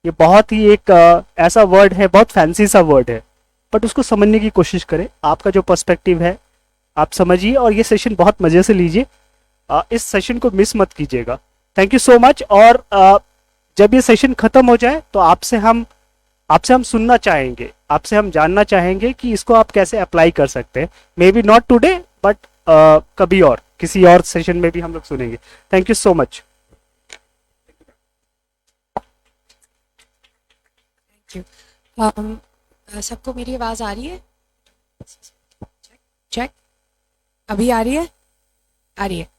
ये बहुत ही एक ऐसा वर्ड है, बहुत फैंसी सा वर्ड है, बट उसको समझने की कोशिश करें। आपका जो पर्सपेक्टिव है आप समझिए और ये सेशन बहुत मज़े से लीजिए। इस सेशन को मिस मत कीजिएगा। Thank you so much. और जब ये सेशन खत्म हो जाए तो आपसे हम सुनना चाहेंगे, आपसे हम जानना चाहेंगे कि इसको आप कैसे अप्लाई कर सकते हैं। May be not today, but कभी और किसी और सेशन में भी हम लोग सुनेंगे। Thank you so much. Thank you. सबको मेरी आवाज़ आ रही है? चेक। अभी आ रही है? आ रही है।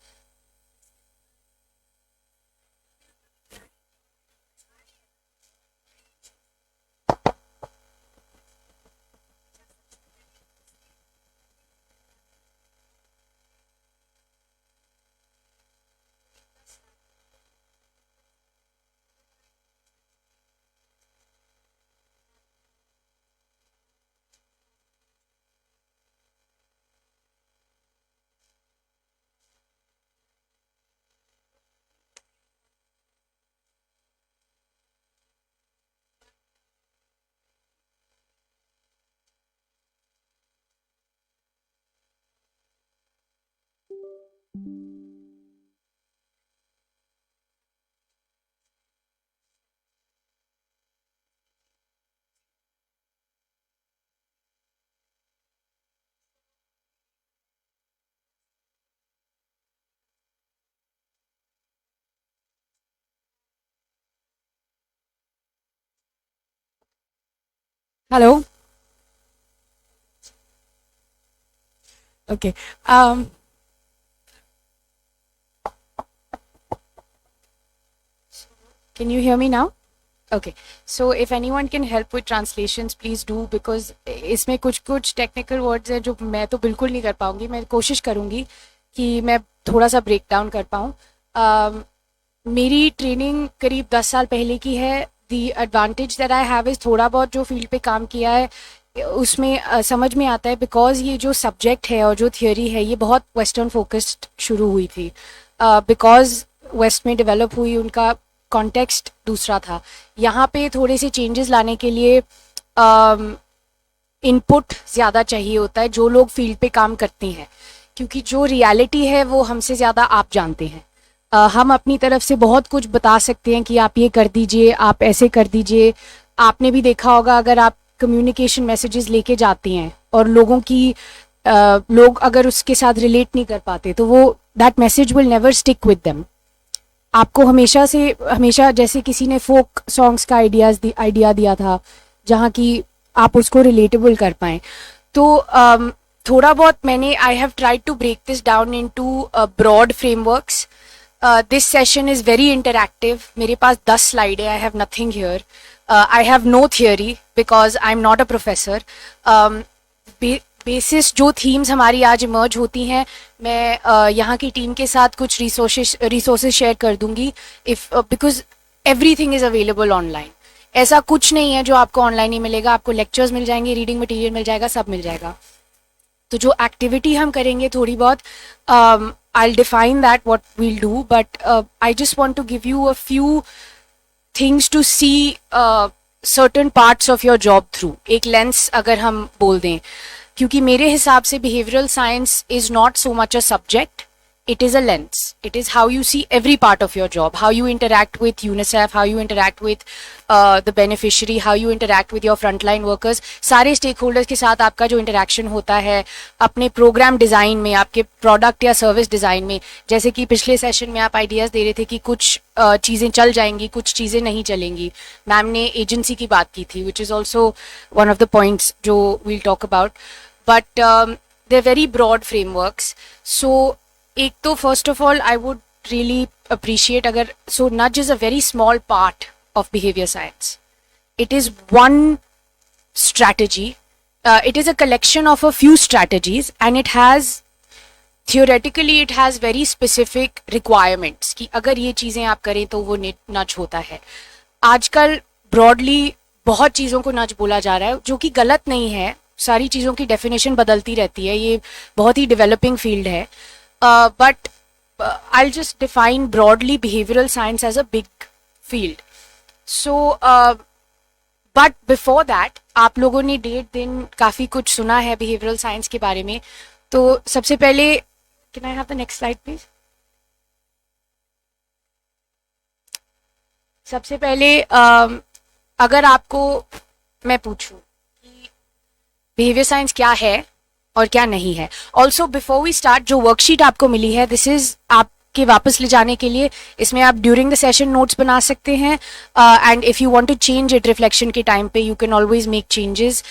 Hello. Okay. Can you hear me now? Okay. So if anyone can help with translations, please do, because इसमें कुछ कुछ टेक्निकल वर्ड्स हैं जो मैं तो बिल्कुल नहीं कर पाऊंगी। मैं कोशिश करूंगी कि मैं थोड़ा सा ब्रेक डाउन कर पाऊँ। मेरी ट्रेनिंग करीब 10 साल पहले की है। दी advantage that I have is थोड़ा बहुत जो फील्ड पे काम किया है उसमें समझ में आता है, बिकॉज ये जो सब्जेक्ट है और जो थियोरी है ये बहुत वेस्टर्न फोकस्ड शुरू हुई थी। बिकॉज वेस्ट में डेवलप हुई, उनका कॉन्टेक्स्ट दूसरा था। यहाँ पे थोड़े से चेंजेस लाने के लिए इनपुट ज़्यादा चाहिए होता है जो लोग फील्ड पे काम करते हैं, क्योंकि जो रियलिटी है वो हमसे ज़्यादा आप जानते हैं। हम अपनी तरफ से बहुत कुछ बता सकते हैं कि आप ये कर दीजिए, आप ऐसे कर दीजिए। आपने भी देखा होगा, अगर आप कम्युनिकेशन मैसेजेस लेके जाते हैं और लोग अगर उसके साथ रिलेट नहीं कर पाते तो वो that message will never stick with them. आपको हमेशा जैसे किसी ने फोक सॉन्ग्स का आइडिया दिया था जहाँ की आप उसको रिलेटेबल कर पाएँ। तो थोड़ा बहुत मैंने I have tried to break this down into broad frameworks. This session is very interactive. मेरे पास 10 स्लाइड है। I have nothing here. I have no theory because I am not a professor. Basis जो themes हमारी आज emerge होती हैं, मैं यहाँ की टीम के साथ कुछ रिसोर्सेज शेयर कर दूंगी। If because everything is available online. ऐसा कुछ नहीं है जो आपको ऑनलाइन नहीं मिलेगा। आपको लेक्चर्स मिल जाएंगे, रीडिंग मटेरियल मिल जाएगा, सब मिल जाएगा। तो जो एक्टिविटी हम करेंगे थोड़ी बहुत, I'll define that what we'll do, but I just want to give you a few things to see certain parts of your job through, एक लेंस अगर हम बोल दें। क्योंकि मेरे हिसाब से behavioral science is not so much a subject, it is a lens. It is how you see every part of your job, how you interact with UNICEF, how you interact with the beneficiary, how you interact with your frontline workers. सारे stakeholders के साथ आपका जो interaction होता है अपने program design में, आपके product या service design में। जैसे कि पिछले session में आप ideas दे रहे थे कि कुछ चीज़ें चल जाएंगी, कुछ चीज़ें नहीं चलेंगी। मैम ने agency की बात की थी, which is also one of the points जो we'll talk about. But they're very broad frameworks. So एक तो first of all I would really appreciate अगर, सो नज is a very small part of behaviour science. It is one strategy. It is a collection of a few strategies, and it has theoretically it has very specific requirements कि अगर ये चीज़ें आप करें तो वो नज होता है। आजकल ब्रॉडली बहुत चीज़ों को नज बोला जा रहा है, जो कि गलत नहीं है। सारी चीज़ों की डेफिनेशन बदलती रहती है, ये बहुत ही डेवलपिंग फील्ड है। But I'll just define broadly behavioral science as a big field. So but before that आप लोगों ने डेट दिन काफ़ी कुछ सुना है बिहेवियरल साइंस के बारे में. तो सबसे पहले, can I have the next slide please. सबसे पहले अगर आपको मैं पूछूं कि बिहेवियर साइंस क्या है और क्या नहीं है. ऑल्सो बिफोर वी स्टार्ट, जो वर्कशीट आपको मिली है, दिस इज आपके वापस ले जाने के लिए. इसमें आप ड्यूरिंग द सेशन नोट्स बना सकते हैं and if you want to change it reflection के टाइम पे you can always make changes.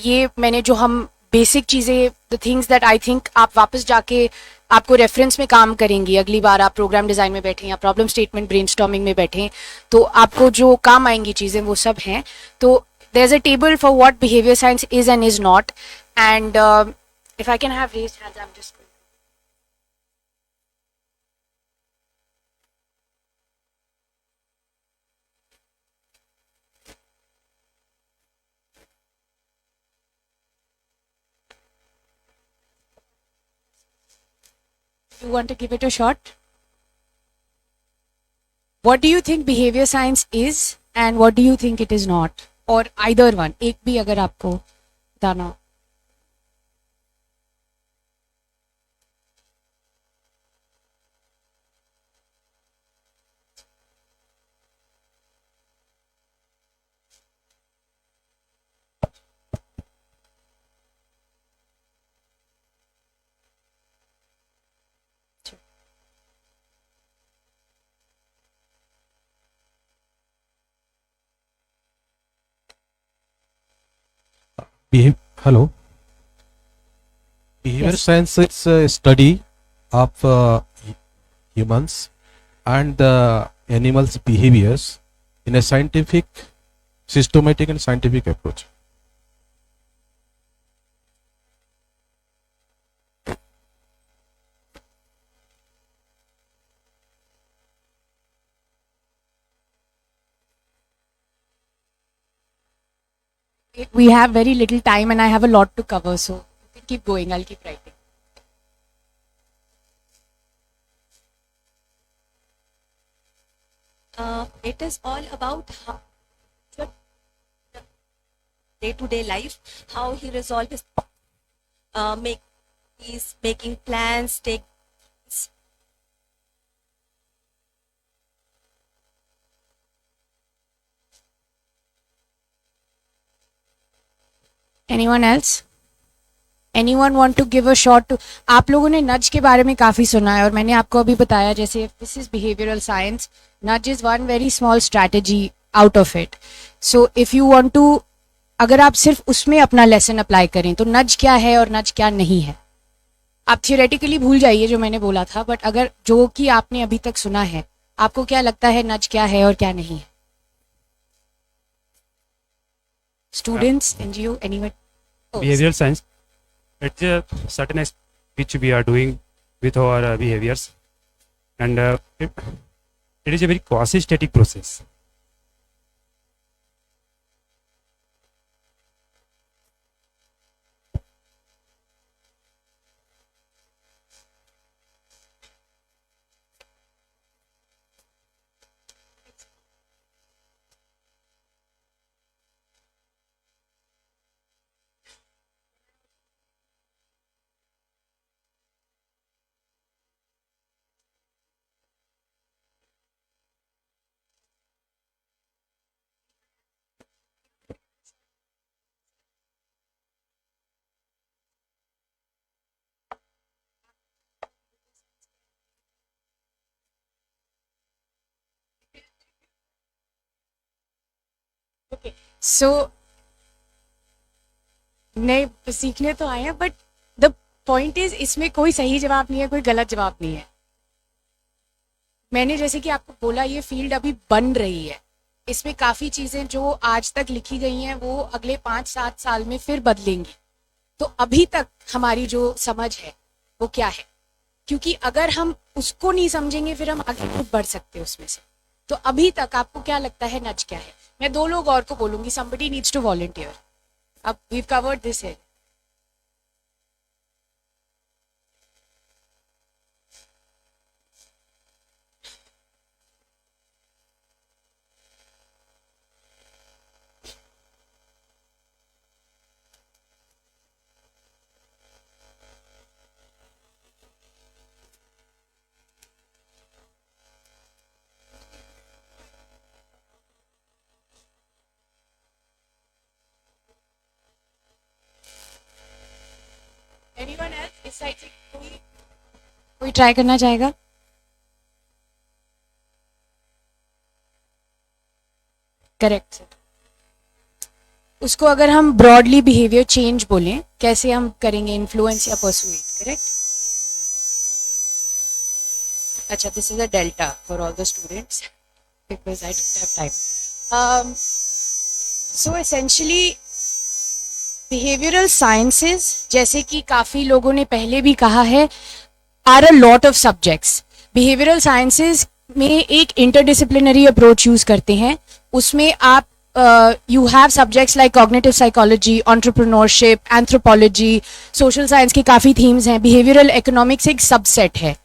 ये मैंने जो हम बेसिक चीज़ें, the things that I think आप वापस जाके आपको रेफरेंस में काम करेंगी अगली बार आप प्रोग्राम डिजाइन में बैठें या प्रॉब्लम स्टेटमेंट ब्रेनस्टॉर्मिंग में बैठें, तो आपको जो काम आएंगी चीज़ें वो सब हैं. तो there is a table for what behaviour science is and is not. And if I can have raised hands, I am just you want to give it a shot? What do you think behavior science is and what do you think it is not? Or either one, एक भी अगर आपको बताना हो. Hello. Behavior Yes. science is a study of humans and the animals' behaviors in a scientific, systematic, and scientific approach. We have very little time and I have a lot to cover, so you can keep going. I'll keep writing. It is all about how day-to-day life, how he resolves his make he's making plans, take Anyone else? Anyone want to give a shot to? आप लोगों ने नज के बारे में काफ़ी सुना है और मैंने आपको अभी बताया जैसे this is behavioural science. Nudge is one very small strategy out of it. So if you want to, अगर आप सिर्फ उसमें अपना लेसन अप्लाई करें तो नज क्या है और नज क्या नहीं है आप थियोरेटिकली भूल जाइए जो मैंने बोला था. बट अगर जो कि आपने अभी तक सुना है, आपको क्या लगता है नज क्या है और क्या नहीं है? Students, NGO, anyone? Behavioral science, it's a certain which we are doing with our behaviors, and it is a very quasi-static process. सो नए सीखने तो आए हैं बट द पॉइंट इज इसमें कोई सही जवाब नहीं है, कोई गलत जवाब नहीं है. मैंने जैसे कि आपको बोला ये फील्ड अभी बन रही है. इसमें काफ़ी चीज़ें जो आज तक लिखी गई हैं वो अगले 5-7 साल में फिर बदलेंगी. तो अभी तक हमारी जो समझ है वो क्या है, क्योंकि अगर हम उसको नहीं समझेंगे फिर हम आगे नहीं बढ़ सकते उसमें से. तो अभी तक आपको क्या लगता है नज क्या है? मैं 2 लोग और को बोलूंगी, somebody needs to volunteer. अब we've covered this here. Anyone else इस साइड से कोई ट्राई करना चाहेगा? Correct sir. उसको अगर हम ब्रॉडली बिहेवियर चेंज बोलें, कैसे हम करेंगे, इन्फ्लुएंस या परसुएड, करेक्ट? अच्छा, this is a delta for all the students because I don't have time. So essentially behavioural sciences, जैसे कि काफी लोगों ने पहले भी कहा है, are a lot of subjects. Behavioural sciences में एक इंटरडिसिप्लिनरी अप्रोच यूज करते हैं। उसमें आप you have subjects like cognitive psychology, entrepreneurship, anthropology, social science के काफ़ी themes हैं। behavioral economics एक subset है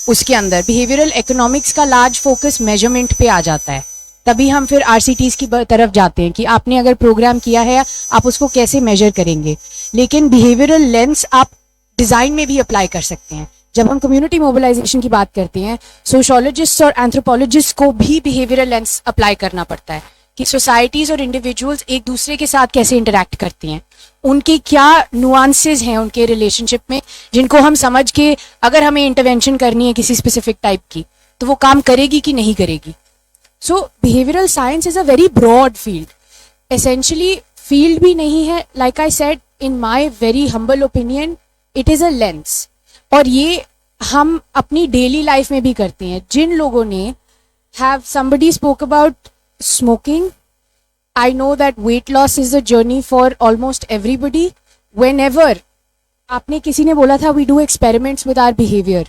उसके अंदर। behavioral economics का large focus measurement पे आ जाता है, तभी हम फिर RCTs की तरफ जाते हैं कि आपने अगर प्रोग्राम किया है आप उसको कैसे मेजर करेंगे। लेकिन behavioral lens आप डिज़ाइन में भी अप्लाई कर सकते हैं। जब हम कम्युनिटी मोबिलाइजेशन की बात करते हैं, सोशोलॉजिस्ट और एंथ्रोपोलॉजिस्ट को भी बिहेवियरल लेंस अप्लाई करना पड़ता है कि सोसाइटीज और इंडिविजुअल्स एक दूसरे के साथ कैसे इंटरेक्ट करती हैं, उनके क्या नुआंसेस हैं उनके रिलेशनशिप में, जिनको हम समझ के अगर हमें इंटरवेंशन करनी है किसी स्पेसिफिक टाइप की तो वो काम करेगी कि नहीं करेगी। So behavioural science is a very broad field, essentially field भी नहीं है। Like I said, in my very humble opinion, it is a lens. और ये हम अपनी डेली लाइफ में भी करते हैं। जिन लोगों ने have somebody spoke about smoking, I know that weight loss is a journey for almost everybody. Whenever आपने किसी ने बोला था we do experiments with our behavior,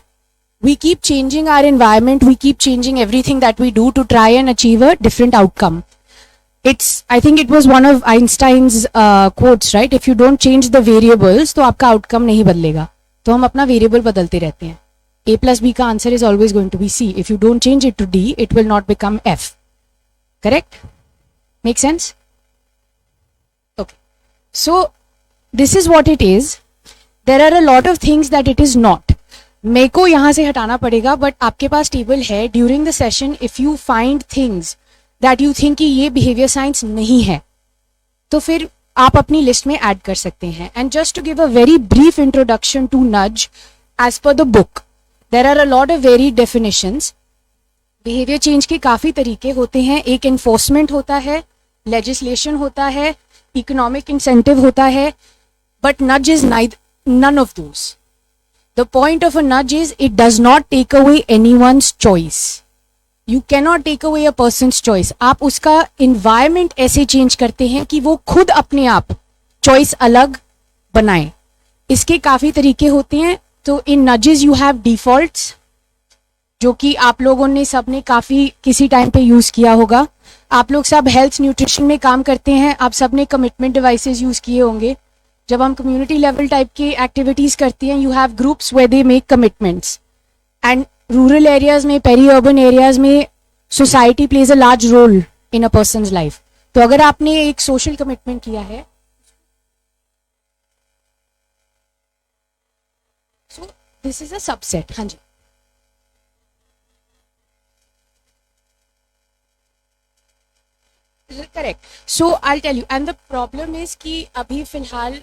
we keep changing our environment, we keep changing everything that we do to try and achieve a different outcome. I think it was one of Einstein's quotes, right? If you don't change the variables, तो आपका outcome नहीं बदलेगा। तो हम अपना variable बदलते रहते हैं। A plus B का answer is always going to be C. If you don't change it to D, it will not become F. Correct? Make sense? Okay. So this is what it is. There are a lot of things that it is not. मेरे को यहाँ से हटाना पड़ेगा, but आपके पास table है। During the session if you find things that you think कि ये बिहेवियर साइंस नहीं है, तो फिर आप अपनी लिस्ट में ऐड कर सकते हैं। And just to give a very brief introduction to nudge, as per the book there are a lot of very definitions. Behaviour change के काफ़ी तरीके होते हैं। एक इन्फोर्समेंट होता है, लेजिस्लेशन होता है, इकोनॉमिक इंसेंटिव होता है, बट नज is none of those. The point of a nudge is it does not take away anyone's choice. You cannot take away a person's choice. आप उसका environment ऐसे change करते हैं कि वो खुद अपने आप choice अलग बनाए। इसके काफ़ी तरीके होते हैं। तो in nudges you have defaults, जो कि आप लोगों ने सबने काफ़ी किसी टाइम पे यूज़ किया होगा। आप लोग सब हेल्थ न्यूट्रिशन में काम करते हैं, आप सब ने कमिटमेंट डिवाइसेस यूज़ किए होंगे। जब हम कम्युनिटी लेवल टाइप की एक्टिविटीज़ करते हैं, you have groups where they make commitments. And rural areas में, पेरी अर्बन एरियाज में society plays a large role in a person's life. तो अगर आपने एक सोशल कमिटमेंट किया है, so this is a subset. हाँ जी, correct. So I tell you, and the problem is कि अभी फिलहाल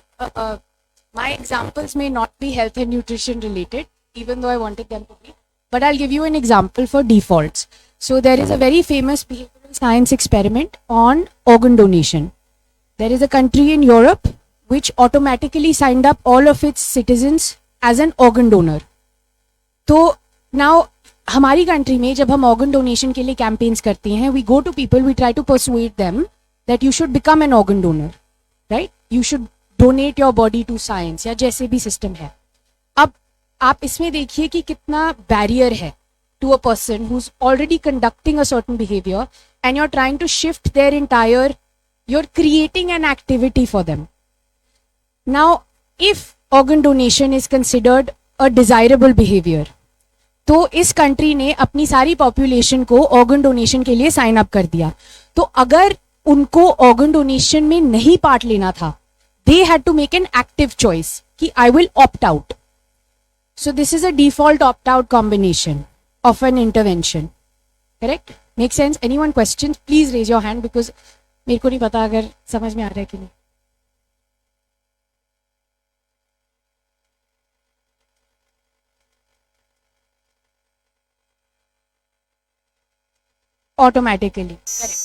माई एग्जाम्पल्स में not be health and nutrition related, even though I wanted them to be, but I'll give you an example for defaults. So there is a very famous behavioral science experiment on organ donation. There is a country in Europe which automatically signed up all of its citizens as an organ donor. तो now हमारी country में जब हम organ donation के लिए campaigns करते हैं, we go to people, we try to persuade them that you should become an organ donor, right? You should donate your body to science, या जैसे भी सिस्टम है। अब आप इसमें देखिए कि कितना बैरियर है to a person who is already conducting a certain behaviour and you are trying to shift their entire, you are creating an activity for them. Now if organ donation is considered a desirable behaviour, तो इस country ने अपनी सारी population को organ donation के लिए sign up कर दिया। तो अगर उनको ऑर्गन डोनेशन में नहीं पार्ट लेना था, they had to make an active choice कि I will opt out. So this is a default opt-out combination of an intervention. Correct? Make sense? Anyone questions? Please raise your hand because मेरे को नहीं पता अगर समझ में आ रहा है कि नहीं। ऑटोमेटिकली। करेक्ट।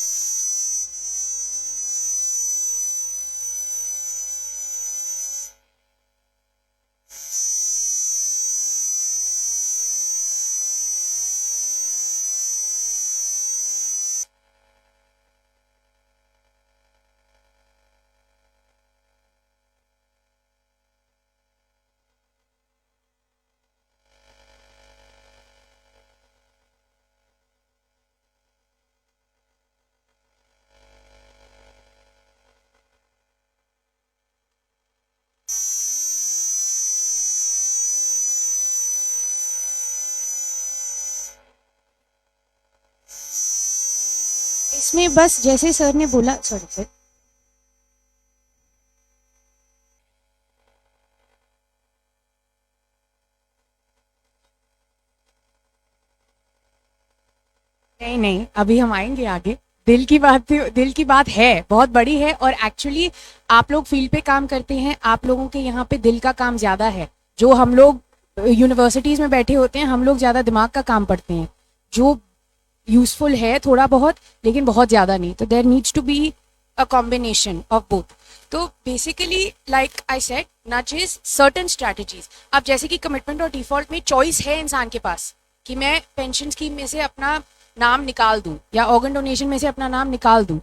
इसमें बस जैसे सर ने बोला, सॉरी सर, नहीं नहीं अभी हम आएंगे आगे। दिल की बात है, बहुत बड़ी है। और एक्चुअली आप लोग फील्ड पे काम करते हैं, आप लोगों के यहाँ पे दिल का काम ज्यादा है। जो हम लोग यूनिवर्सिटीज में बैठे होते हैं, हम लोग ज्यादा दिमाग का काम पढ़ते हैं, जो यूजफुल है थोड़ा बहुत, लेकिन बहुत ज्यादा नहीं। तो there needs to be a combination of both. तो basically like I said, nudges, certain strategies. अब जैसे कि कमिटमेंट और डिफॉल्ट में चॉइस है इंसान के पास कि मैं पेंशन स्कीम में से अपना नाम निकाल दूं या ऑर्गन डोनेशन में से अपना नाम निकाल दूं,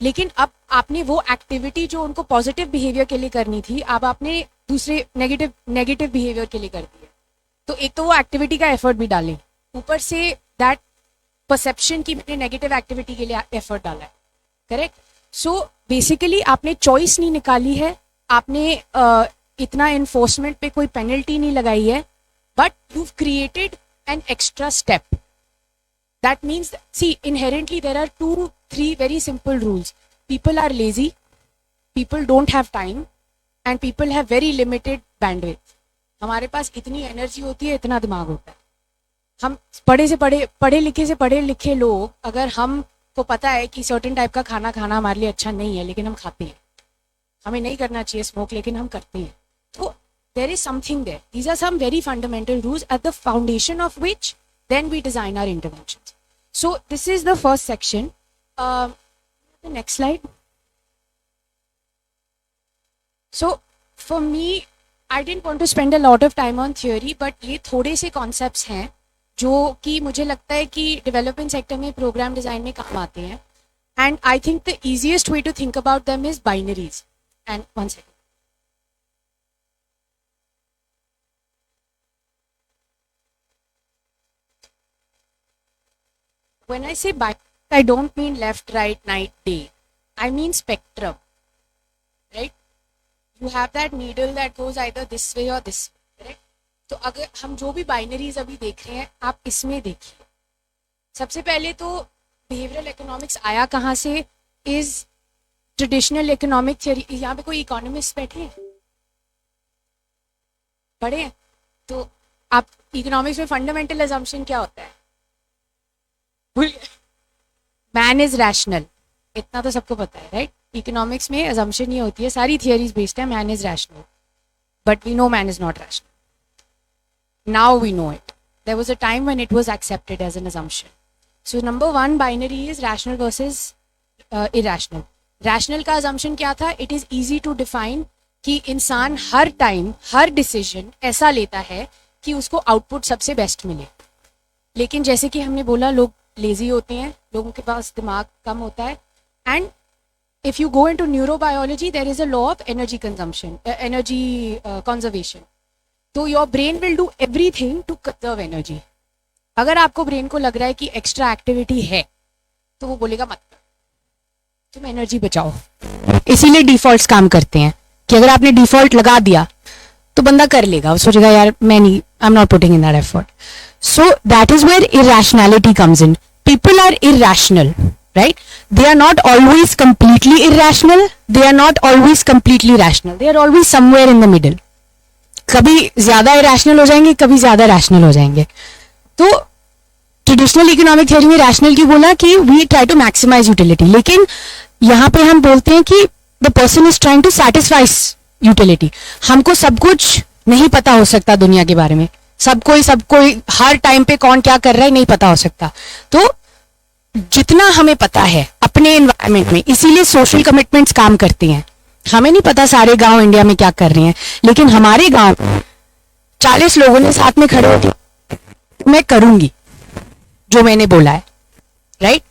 लेकिन अब आपने वो एक्टिविटी जो उनको पॉजिटिव बिहेवियर के लिए करनी थी, अब आपने दूसरे नेगेटिव बिहेवियर के लिए कर दी है। तो एक तो वो एक्टिविटी का एफर्ट भी डालें, ऊपर से दैट परसेप्शन की मैंने नेगेटिव एक्टिविटी के लिए एफर्ट डाला है। करेक्ट। सो बेसिकली आपने चॉइस नहीं निकाली है, आपने इतना इन्फोर्समेंट पे कोई पेनल्टी नहीं लगाई है, but you created an extra step. That means, see, inherently there are 2-3 very simple rules. People are lazy, people don't have time, and people have very limited bandwidth. हमारे पास इतनी एनर्जी होती है, इतना दिमाग होता है। हम पढ़े लिखे लोग, अगर हमको पता है कि सर्टेन टाइप का खाना खाना हमारे लिए अच्छा नहीं है, लेकिन हम खाते हैं। हमें नहीं करना चाहिए स्मोक, लेकिन हम करते हैं। तो there is something there. These are some very fundamental rules at the foundation of which then we design our interventions. So this is the first section. The next slide. So for me, I didn't want to spend a lot of time on theory, but ये थोड़े से concepts हैं जो कि मुझे लगता है कि development sector में program design में काम आते हैं. And I think the easiest way to think about them is binaries. And one second. When I say binary, I don't mean left, right, night, day. I mean spectrum, right? You have that needle that goes either this way or this way, correct? तो अगर हम जो भी binaries अभी देख रहे हैं, आप इसमें देखिए। सबसे पहले तो बिहेवियरल इकोनॉमिक्स आया कहाँ से? Is traditional economic theory. यहाँ पे कोई इकोनॉमिस्ट बैठे हैं, पढ़े हैं? तो आप इकोनॉमिक्स में फंडामेंटल अजम्पशन क्या होता है? मैन इज रैशनल, इतना तो सबको पता है, राइट? इकोनॉमिक्स में अजम्पशन ये होती है, सारी थियरीज बेस्ड है man is rational, but we know man is not rational. Now we know it. There was a time when it was accepted as an assumption. So number one binary is rational versus irrational. Rational का assumption क्या था? It is easy to define कि इंसान हर time हर decision ऐसा लेता है कि उसको आउटपुट सबसे बेस्ट मिले. लेकिन जैसे कि हमने बोला, लोग लेजी होते हैं, लोगों के पास दिमाग कम होता है. And if you go into neurobiology, there is a law of energy consumption, energy conservation. तो your brain will do everything to conserve energy. अगर आपको ब्रेन को लग रहा है कि एक्स्ट्रा एक्टिविटी है, तो वो बोलेगा मत, तुम एनर्जी बचाओ. इसीलिए डिफॉल्ट्स काम करते हैं कि अगर आपने डिफॉल्ट लगा दिया तो बंदा कर लेगा, वो सोचेगा यार मैं नहीं, I am not putting in that effort. So that is where irrationality comes in. People are irrational, right? They are not always completely irrational, they are not always completely rational, they are always somewhere in the middle. कभी ज्यादा irrational हो जाएंगे, कभी ज्यादा rational हो जाएंगे. तो traditional economic theory में रैशनल की बोला कि we try to maximise utility, लेकिन यहाँ पे हम बोलते हैं कि the person is trying to satisfy utility. हमको सब कुछ नहीं पता हो सकता दुनिया के बारे में, सब कोई हर टाइम पे कौन क्या कर रहा है नहीं पता हो सकता. तो जितना हमें पता है अपने एनवायरनमेंट में, इसीलिए सोशल कमिटमेंट्स काम करती हैं। हमें नहीं पता सारे गांव इंडिया में क्या कर रहे हैं, लेकिन हमारे गांव 40 लोगों ने साथ में खड़े होकर मैं करूंगी जो मैंने बोला है, राइट।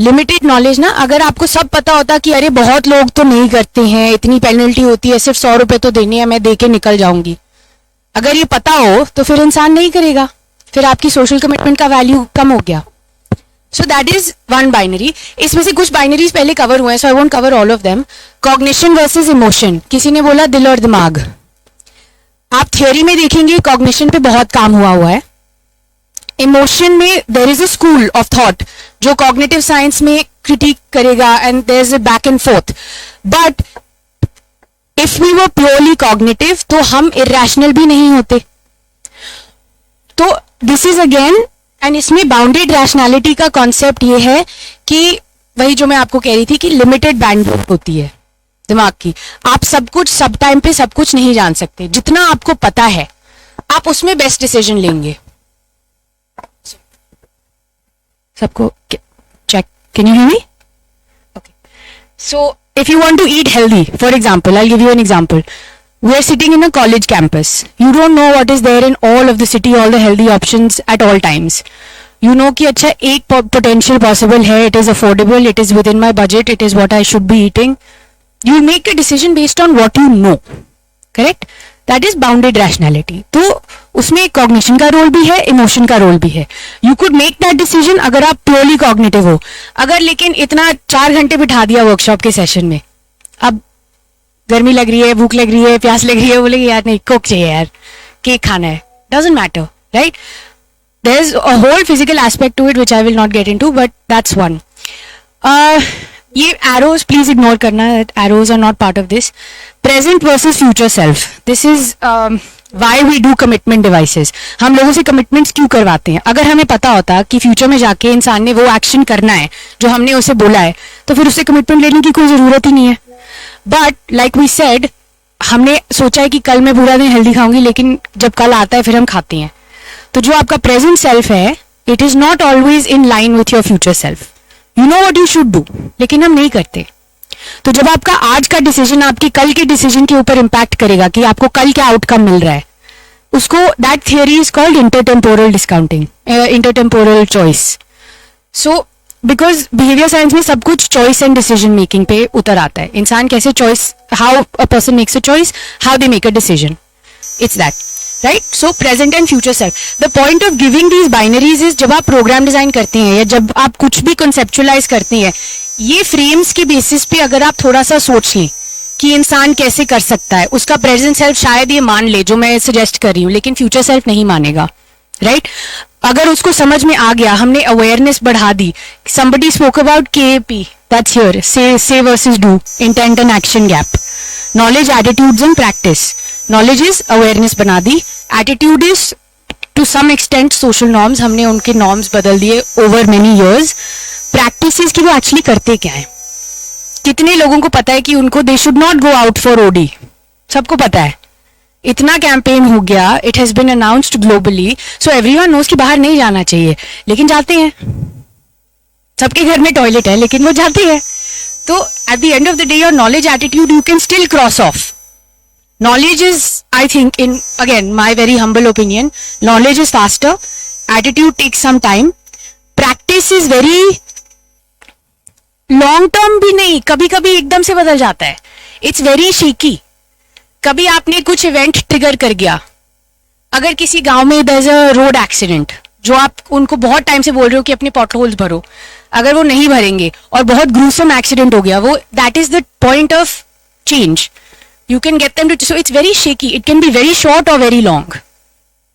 लिमिटेड नॉलेज ना, अगर आपको सब पता होता कि अरे बहुत लोग तो नहीं करते हैं, इतनी पेनल्टी होती है, सिर्फ 100 रुपए तो देने हैं, मैं दे के निकल जाऊंगी, अगर ये पता हो तो फिर इंसान नहीं करेगा, फिर आपकी सोशल कमिटमेंट का वैल्यू कम हो गया। So that is one binary. इसमें से कुछ बाइनरीज पहले कवर हुए हैं, so I won't cover all of them. Cognition versus emotion, किसी ने बोला दिल और दिमाग। आप थियोरी में देखेंगे कॉग्निशन पे बहुत काम हुआ है, इमोशन में there is a school of thought जो कॉग्निटिव साइंस में क्रिटिक करेगा and there is a back and forth, but if we were purely cognitive तो हम इरेशनल भी नहीं होते। तो दिस इज अगेन, एंड इसमें बाउंडेड रैशनैलिटी का कॉन्सेप्ट ये है कि वही जो मैं आपको कह रही थी कि लिमिटेड बैंडविड्थ होती है दिमाग की। आप सब कुछ सब टाइम पे सब कुछ नहीं जान सकते, जितना आपको पता है आप उसमें बेस्ट डिसीजन लेंगे। सबको check, can you hear me? Okay. So if you want to eat healthy, for example, I'll give you an example. We are sitting in a college campus. You don't know what is there in all of the city, all the healthy options at all times. You know कि अच्छा एक potential possible है, it is affordable, it is within my budget, it is what I should be eating. You will make a decision based on what you know. Correct? That is bounded rationality. तो उसमें cognition का role भी है, emotion का role भी है। You could make that decision अगर आप प्योरली कॉग्निटिव हो। अगर लेकिन इतना 4 घंटे बिठा दिया वर्कशॉप के सेशन में, अब गर्मी लग रही है, भूख लग रही है, प्यास लग रही है, बोलेंगे यार नहीं कोक चाहिए यार, केक खाना है, doesn't matter, right. There is a whole physical aspect to it which I will not get into, but that's one. ये एरोज प्लीज इग्नोर करना, arrows are not part of this. Present versus future self, this is why we do commitment devices. हम लोगों से commitments क्यों करवाते हैं? अगर हमें पता होता कि फ्यूचर में जाके इंसान ने वो एक्शन करना है जो हमने उसे बोला है, तो फिर उससे कमिटमेंट लेने की कोई जरूरत ही नहीं है। बट लाइक वी सेड, हमने सोचा है कि कल मैं पूरा दिन हेल्दी खाऊंगी, लेकिन जब कल आता है फिर हम खाते हैं। तो जो आपका प्रेजेंट सेल्फ है, it is not always in line with your future self. You know what you should do, लेकिन हम नहीं करते। तो जब आपका आज का डिसीजन आपके कल के डिसीजन के ऊपर इंपैक्ट करेगा कि आपको कल क्या आउटकम मिल रहा है, उसको that theory is called intertemporal discounting, intertemporal choice. So because behaviour science में सब कुछ चॉइस एंड डिसीजन मेकिंग पे उतर आता है। इंसान कैसे choice, how a person makes a choice, how they make a decision, it's that, right. So present and future self, the point of giving these binaries is, जब आप programme design करते हैं या जब आप कुछ भी कंसेप्चुलाइज करते हैं, ये फ्रेम्स के बेसिस पे अगर आप थोड़ा सा सोच लें कि इंसान कैसे कर सकता है, उसका प्रेजेंट सेल्फ शायद ये मान ले जो मैं सजेस्ट कर रही हूँ, लेकिन फ्यूचर सेल्फ नहीं मानेगा, राइट। अगर उसको समझ में आ गया, हमने अवेयरनेस बढ़ा दी। somebody spoke about KAP, that's here, say versus do, intent and action gap, knowledge, attitudes and practice. knowledge is awareness बना दी, attitude is to some extent social norms, हमने उनके norms बदल दिए over many years। practice is कि वो actually करते क्या है। कितने लोगों को पता है कि उनको they should not go out for OD, सबको पता है, इतना कैंपेन हो गया, it has been announced globally, so everyone knows कि बाहर नहीं जाना चाहिए, लेकिन जाते हैं। सबके घर में टॉयलेट है लेकिन वो जाते हैं। तो at the end of the day your knowledge attitude you can still cross of. knowledge is, I think, in again my very humble opinion, knowledge is faster, attitude takes some time, practice is very long term भी नहीं, कभी कभी एकदम से बदल जाता है, it's very shaky। कभी आपने कुछ इवेंट ट्रिगर कर गया, अगर किसी गांव में there is a road accident जो आप उनको बहुत टाइम से बोल रहे हो कि अपने पॉट होल्स भरो, अगर वो नहीं भरेंगे और बहुत ग्रूसम एक्सीडेंट हो गया, वो that is the point of change. You can get them to, so it's very shaky. It can be very short or very long.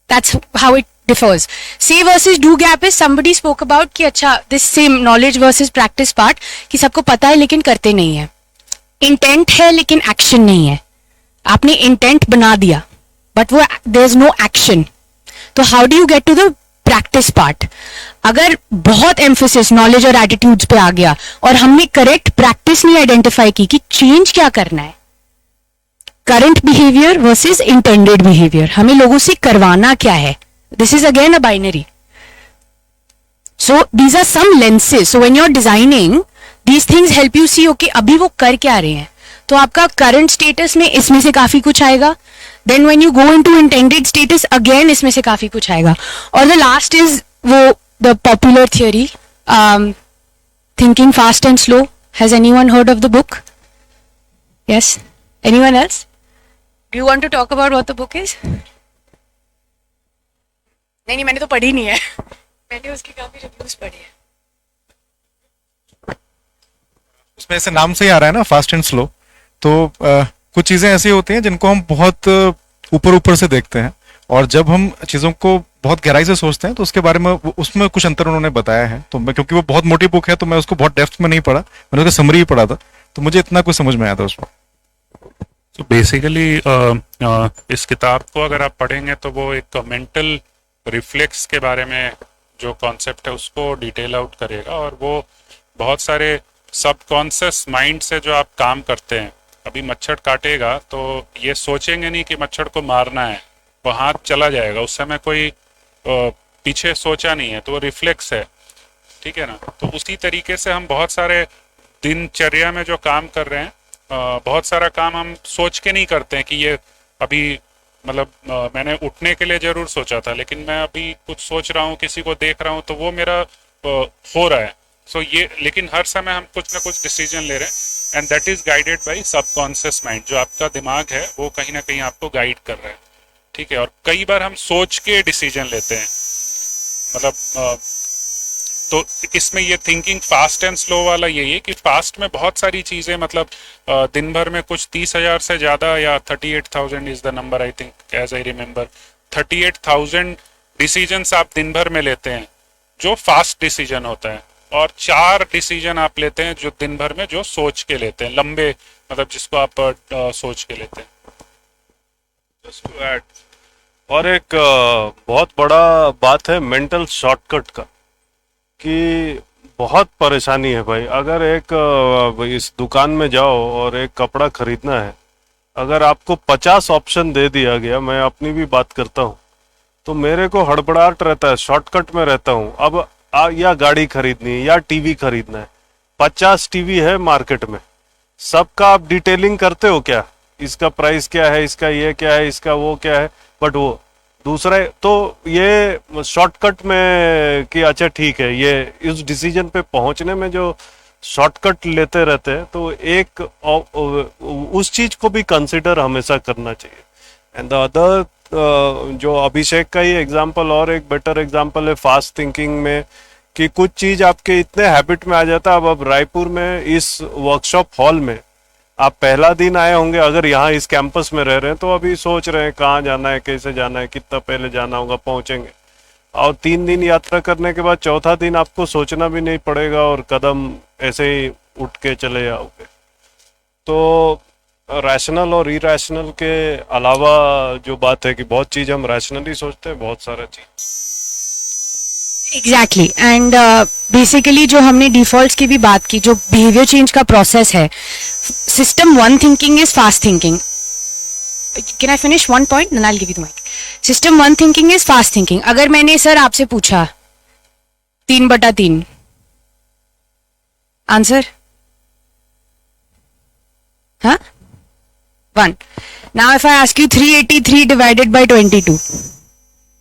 That's how it differs. Say versus do gap is, somebody spoke about कि अच्छा this same knowledge versus practice part कि सबको पता है लेकिन करते नहीं है। Intent है लेकिन action नहीं है। आपने intent बना दिया but वो there is no action. तो how do you get to the practice part? अगर बहुत emphasis knowledge और attitudes पे आ गया और हमने correct practice नहीं identify की कि change क्या करना है, current behaviour versus intended behaviour, हमें लोगों से करवाना क्या है, this is again a binary. So these are some lenses. So when you're designing, these things help you see, okay, अभी वो कर क्या रहे हैं. तो आपका current status में इसमें से काफी कुछ आएगा. Then when you go into intended status, again इसमें से काफी कुछ आएगा. और the last is वो the popular theory, thinking fast and slow. Has anyone heard of the book? Yes. Anyone else? Do you want to talk about what the book is? नहीं, मैंने तो पढ़ी नहीं है. मैंने उसकी काफी रिव्यूज पढ़ी है. उसमें ऐसे नाम से ही आ रहा है ना, फास्ट एंड स्लो. तो कुछ चीजें ऐसी होती हैं जिनको हम बहुत ऊपर ऊपर से देखते हैं, और जब हम चीजों को बहुत गहराई से सोचते हैं तो उसके बारे में उसमें कुछ अंतर उन्होंने बताया है. तो मैं, क्योंकि वो बहुत मोटी बुक है, तो मैं उसको बहुत डेप्थ में नहीं पढ़ा, मैंने उसका समरी ही पढ़ा था, तो मुझे इतना कुछ समझ में आया था उसमें. तो बेसिकली इस किताब को अगर आप पढ़ेंगे तो वो एक मेंटल रिफ्लेक्स के बारे में जो कॉन्सेप्ट है उसको डिटेल आउट करेगा, और वो बहुत सारे सबकॉन्शियस माइंड से जो आप काम करते हैं. अभी मच्छर काटेगा तो ये सोचेंगे नहीं कि मच्छर को मारना है, वो हाथ चला जाएगा, उस समय कोई पीछे सोचा नहीं है, तो वो रिफ्लेक्स है. ठीक है ना. तो उसी तरीके से हम बहुत सारे दिनचर्या में जो काम कर रहे हैं, बहुत सारा काम हम सोच के नहीं करते हैं कि ये अभी मतलब मैंने उठने के लिए जरूर सोचा था, लेकिन मैं अभी कुछ सोच रहा हूँ, किसी को देख रहा हूँ, तो वो मेरा हो रहा है. सो ये, लेकिन हर समय हम कुछ ना कुछ डिसीजन ले रहे हैं, and that is guided by subconscious mind. जो आपका दिमाग है वो कहीं ना कहीं आपको गाइड कर रहा है. ठीक है. और कई बार हम सोच के डिसीजन लेते हैं, मतलब तो इसमें ये थिंकिंग फास्ट एंड स्लो वाला यही है कि फास्ट में बहुत सारी चीजें, मतलब दिन भर में कुछ 30,000 से ज्यादा, या 38,000 is the number I think, as I remember, 38,000 decisions आप दिन भर में लेते हैं जो फास्ट डिसीजन होता है, और 4 डिसीजन आप लेते हैं जो दिन भर में जो सोच के लेते हैं, लंबे, मतलब जिसको आप सोच के लेते हैं. Just to add, और एक बहुत बड़ा बात है मेंटल शॉर्टकट का, कि बहुत परेशानी है भाई. अगर एक इस दुकान में जाओ और एक कपड़ा खरीदना है, अगर आपको 50 ऑप्शन दे दिया गया, मैं अपनी भी बात करता हूँ, तो मेरे को हड़बड़ाहट रहता है, शॉर्टकट में रहता हूँ. अब या गाड़ी खरीदनी है या टीवी खरीदना है, 50 टीवी है मार्केट में, सबका आप डिटेलिंग करते हो क्या? इसका प्राइस क्या है, इसका ये क्या है, इसका वो क्या है, बट वो दूसरा. तो ये शॉर्टकट में कि अच्छा ठीक है, ये इस डिसीजन पे पहुंचने में जो शॉर्टकट लेते रहते हैं, तो एक उस चीज को भी कंसिडर हमेशा करना चाहिए. एंड द अदर, जो अभिषेक का ही एग्जांपल, और एक बेटर एग्जांपल है फास्ट थिंकिंग में, कि कुछ चीज आपके इतने हैबिट में आ जाता है. अब रायपुर में इस वर्कशॉप हॉल में आप पहला दिन आए होंगे, अगर यहाँ इस कैंपस में रह रहे हैं तो अभी सोच रहे हैं कहाँ जाना है, कैसे जाना है, कितना पहले जाना होगा, पहुंचेंगे. और 3 दिन यात्रा करने के बाद चौथा दिन आपको सोचना भी नहीं पड़ेगा, और कदम ऐसे ही उठ के चले जाओगे. तो रैशनल और इरैशनल के अलावा जो बात है कि बहुत चीज हम रैशनली सोचते हैं, बहुत सारा चीज. एग्जैक्टली. एंड बेसिकली जो हमने डिफॉल्ट्स की भी बात की, जो बिहेवियर चेंज का प्रोसेस है, system 1 thinking is fast thinking. Can I finish one point, then I will give you the mic. System 1 thinking is fast thinking. अगर मैंने सर आपसे पूछा 3/3 आंसर, हाँ, 1. Now if I ask you 383 divided by 22,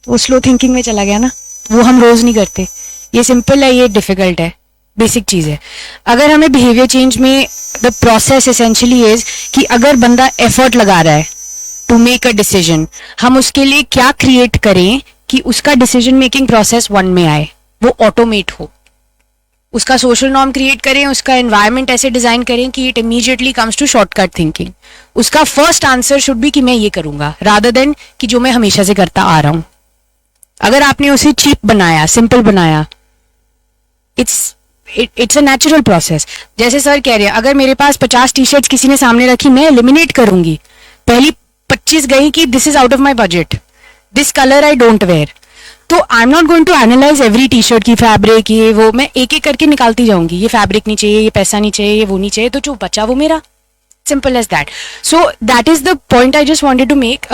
वो slow thinking में चला गया ना. वो हम रोज नहीं करते. ये सिंपल है, ये डिफिकल्ट है, बेसिक चीज है. अगर हमें बिहेवियर चेंज में द प्रोसेस एसेंशियली इज कि अगर बंदा एफर्ट लगा रहा है टू मेक अ डिसीजन, हम उसके लिए क्या क्रिएट करें कि उसका डिसीजन मेकिंग प्रोसेस 1 में आए, वो ऑटोमेट हो. उसका सोशल नॉर्म क्रिएट करें, उसका एनवायरनमेंट ऐसे डिजाइन करें कि it immediately comes to shortcut thinking. उसका फर्स्ट आंसर शुड बी कि मैं ये करूंगा, रादर देन कि जो मैं हमेशा से करता आ रहा हूं. अगर आपने उसे चीप बनाया, सिंपल बनाया, इट्स अ नेचुरल प्रोसेस. जैसे सर कह रहे हैं, अगर मेरे पास 50 टी-शर्ट्स किसी ने सामने रखी, मैं एलिमिनेट करूंगी. पहली 25 गई कि this is out of my budget, this colour I don't wear. तो I am not going to analyse every T shirt की फैब्रिक, ये वो, मैं एक एक करके निकालती जाऊंगी. ये फैब्रिक नहीं चाहिए, ये पैसा नहीं चाहिए, ये वो नहीं चाहिए, तो जो बचा वो मेरा. Simple as that. So that is the point I just wanted to make.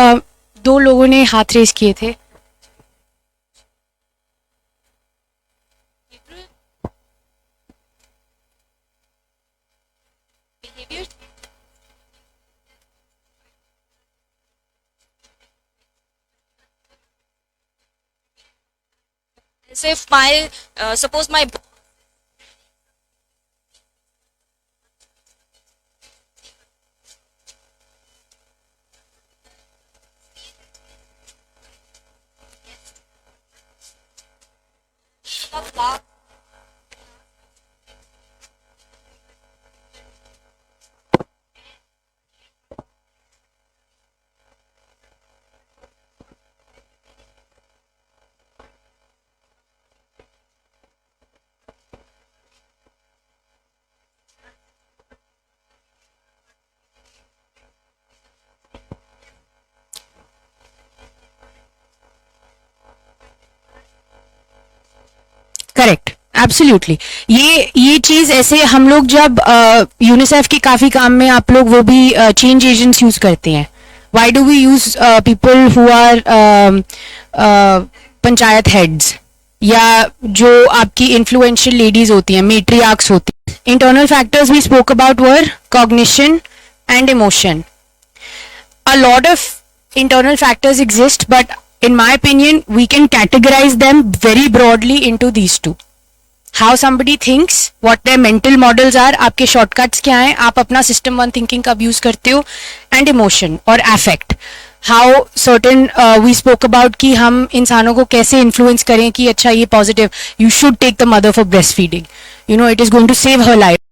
2 लोगों ने हाथ रेस किए थे. if my suppose my correct, absolutely. ये चीज ऐसे हम लोग जब यूनिसेफ के काफी काम में आप लोग वो भी चेंज एजेंट्स यूज करते हैं। Why do we use people who are panchayat heads या जो आपकी इन्फ्लुएंशियल लेडीज होती हैं, मेट्रियार्क्स होती हैं। Internal factors we spoke about our cognition and emotion. A lot of internal factors exist, but in my opinion, we can categorize them very broadly into these two. How somebody thinks, what their mental models are, आपके shortcuts क्या हैं, आप अपना system one thinking कब use करते हो, and emotion और affect. How certain we spoke about कि हम इंसानों को कैसे influence करें कि अच्छा ये positive, you should take the mother for breastfeeding. You know, it is going to save her life.